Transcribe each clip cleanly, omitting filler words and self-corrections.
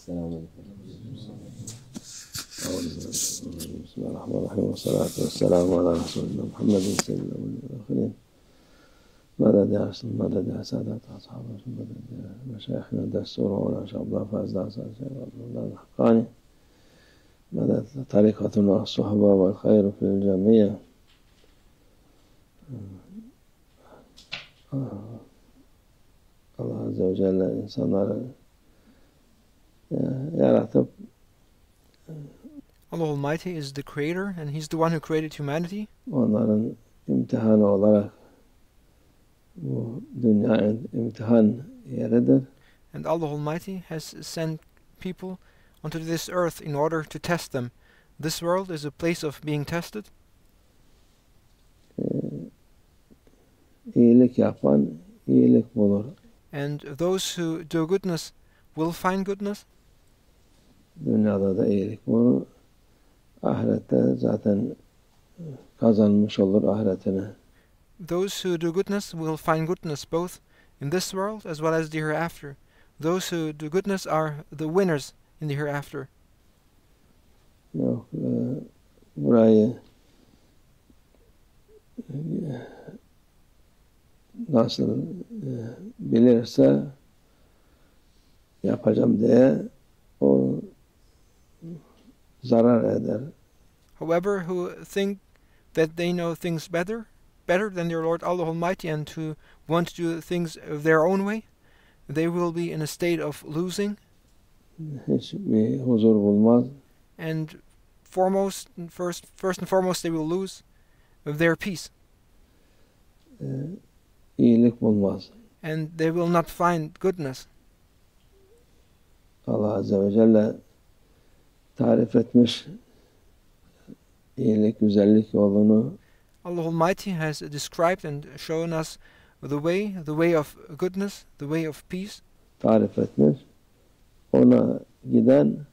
Selamünaleyküm. Bismillahirrahmanirrahim. Ve salatu ve selamu ala Resulina Muhammedin seyyidil مدد يا رسول مدد يا سادات أصحاب رسول مدد يا مشايخنا الدستور ولا شاء الله فاز دعسان شيخ عبد الله الحقاني مدد طريقتنا الصحبة والخير في الجميع. Allah Azze ve Celle insanları yaratıp Allah Almighty is the creator and He's the one who created humanity. Onların imtihanı olarak bu dünya imtihan yeridir. And Allah Almighty has sent people onto this earth in order to test them. This world is a place of being tested. İyilik yapan iyilik bulur. And those who do goodness will find goodness. Dünyada da iyilik bulur. Ahirette zaten kazanmış olur ahiretini. Those who do goodness will find goodness both in this world as well as the hereafter. Those who do goodness are the winners in the hereafter. Yok, burayı nasıl bilirse yapacağım diye o zarar eder. However, who think that they know things better than their Lord Allah Almighty and who want to do things their own way, they will be in a state of losing. Hiçbir huzur bulmaz. And first and foremost, they will lose their peace. İyilik bulmaz. And they will not find goodness. Allah Azze ve Celle tarif etmiş iyilik, güzellik yolunu. Allah Almighty has described and shown us the way of goodness, the way of peace. Tarif etmiş. Ona giden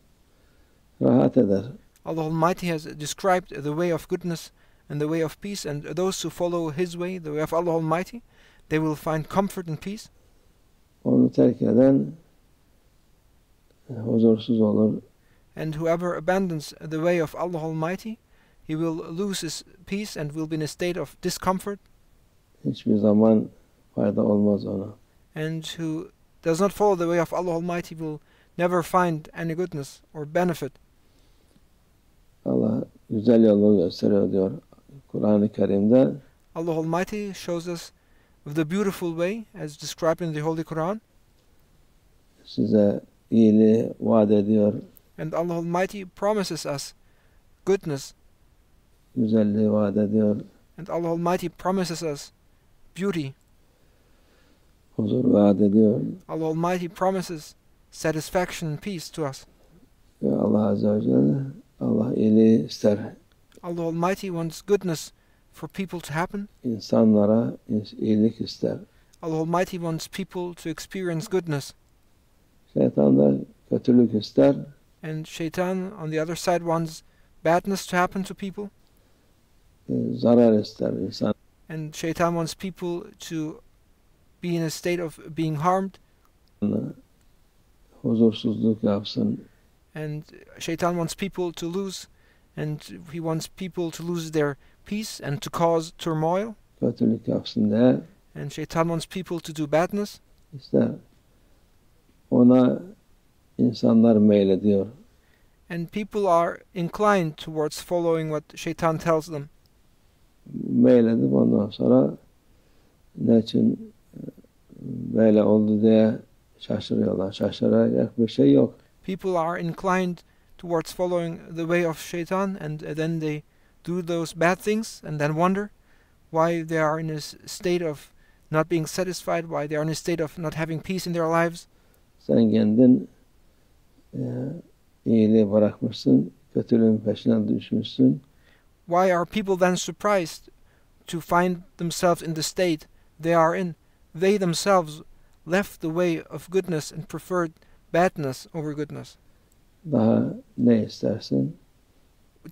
rahat eder. Allah Almighty has described the way of goodness and the way of peace, and those who follow His way, the way of Allah Almighty, they will find comfort and peace. Onu terk eden huzursuz olur. And whoever abandons the way of Allah Almighty, he will lose his peace and will be in a state of discomfort. Hiçbir zaman fayda olmaz ona. And who does not follow the way of Allah Almighty will never find any goodness or benefit. Allah güzel yolu gösteriyor diyor Kur'an-ı Kerim'de. Allah Almighty shows us the beautiful way as described in the Holy Quran. Size iyiliği vaat ediyor. And Allah Almighty promises us goodness. Güzelliği vaat ediyor. And Allah Almighty promises us beauty. Huzur vaat ediyor. Allah Almighty promises satisfaction and peace to us. Ve Allah Azze ve Celle Allah iyiliği ister. Allah Almighty wants goodness for people to happen. İnsanlara iyilik ister. Allah Almighty wants people to experience goodness. Şeytan da kötülük ister. And Shaitan, on the other side, wants badness to happen to people. Zarar ister insan. And Shaitan wants people to be in a state of being harmed. Huzursuzluk yapsın. And Shaitan wants people to lose, and he wants people to lose their peace and to cause turmoil. Kötülük yapsın diye. And Shaitan wants people to do badness. İşte ona insanlar meylediyor. And people are inclined towards following what Shaitan tells them. Meyledip ondan sonra ne için böyle oldu diye şaşırıyorlar. Şaşıracak bir şey yok. People are inclined towards following the way of Shaitan, and then they do those bad things and then wonder why they are in a state of not being satisfied, why they are in a state of not having peace in their lives. Sen kendin iyiliği bırakmışsın, kötülüğün peşine düşmüşsün. Why are people then surprised to find themselves in the state they are in? They themselves left the way of goodness and preferred badness over goodness. Daha ne istersin?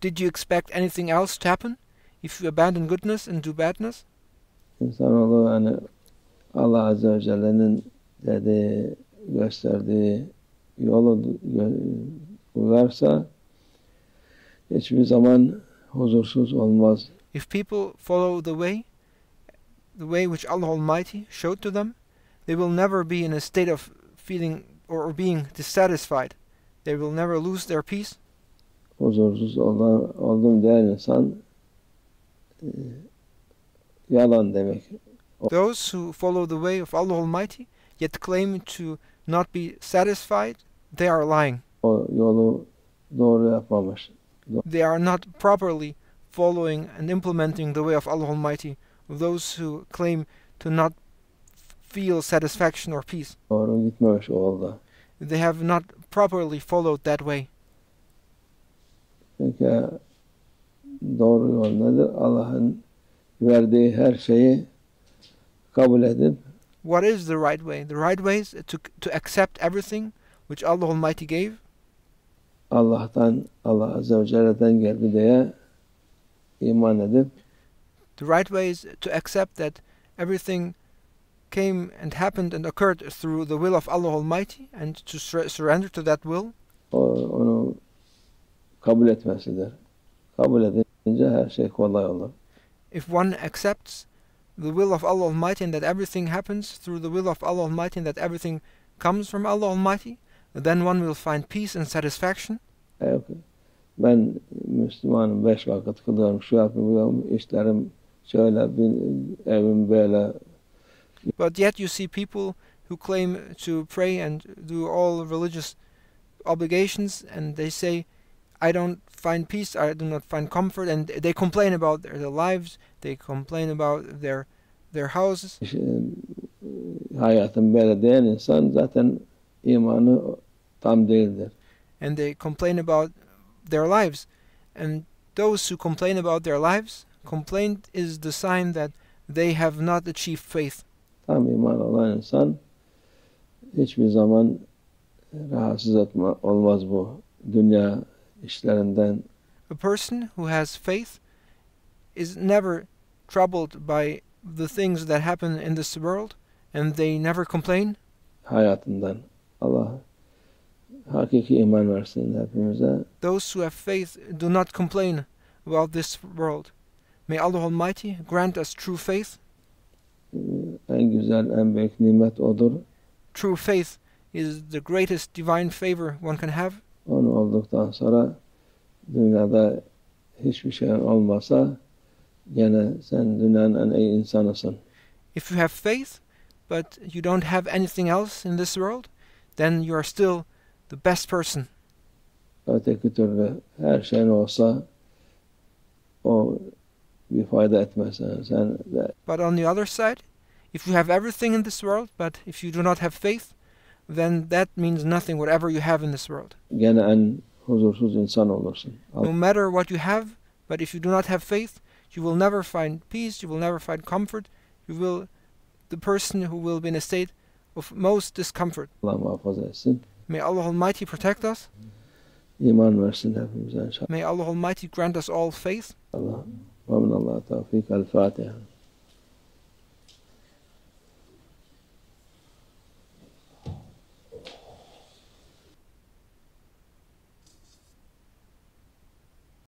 Did you expect anything else to happen if you abandon goodness and do badness? İnsanoğlu hani Allah Azze ve Celle'nin dediği, gösterdiği yolu uyarsa hiçbir zaman huzursuz olmaz. If people follow the way which Allah Almighty showed to them, they will never be in a state of feeling or being dissatisfied. They will never lose their peace. Huzursuz oldum diyen insan yalan demek. Those who follow the way of Allah Almighty yet claim to not be satisfied, they are lying. O yolu doğru yapmamış. They are not properly following and implementing the way of Allah Almighty. Those who claim to not feel satisfaction or peace, Doğru gitmemiş o yolda. they have not properly followed that way. Çünkü doğru yol nedir? Allah'ın verdiği her şeyi kabul edip What is the right way? The right way is to accept everything which Allah Almighty gave. Allah'tan, Allah Azze ve Celle'den geldi diye iman edip The right way is to accept that everything came and happened and occurred through the will of Allah Almighty, and to surrender to that will. onu kabul etmesidir. Kabul edince her şey kolay olur. If one accepts the will of Allah Almighty and that everything happens through the will of Allah Almighty and that everything comes from Allah Almighty, then one will find peace and satisfaction. Ben Müslümanım, 5 vakit kılıyorum, şu yapıyorum, işlerim şöyle, evim böyle. But yet you see people who claim to pray and do all religious obligations, and they say, I don't find peace, I do not find comfort, and they complain about their lives, they complain about their houses. Hayatım böyle diyen insan zaten imanı tam değildir. And they complain about their lives. And those who complain about their lives, complaint is the sign that they have not achieved faith. Tam iman olan insan hiçbir zaman rahatsız olmaz bu dünya işlerinden. A person who has faith is never troubled by the things that happen in this world, and they never complain. Hayatından. Allah hakiki iman versin hepimize. Those who have faith do not complain about this world. May Allah Almighty grant us true faith. En güzel, en büyük nimet odur. True faith is the greatest divine favor one can have. Onu olduktan sonra dünyada hiçbir şeyin olmasa gene sen dünyanın en iyi insanısın. If you have faith, but you don't have anything else in this world, then you are still the best person. Öteki türlü her şeyin olsa o bir fayda etmez. Sen de But on the other side, if you have everything in this world, but if you do not have faith, then that means nothing whatever you have in this world. gene en huzursuz insan olursun. No matter what you have, but if you do not have faith, you will never find peace, you will never find comfort, the person who will be in a state of most discomfort. Allah muhafaza etsin. May Allah Almighty protect us. İman versin hepimize inşallah. May Allah Almighty grant us all faith. Allah. Ve minallah tevfik. El Fatiha.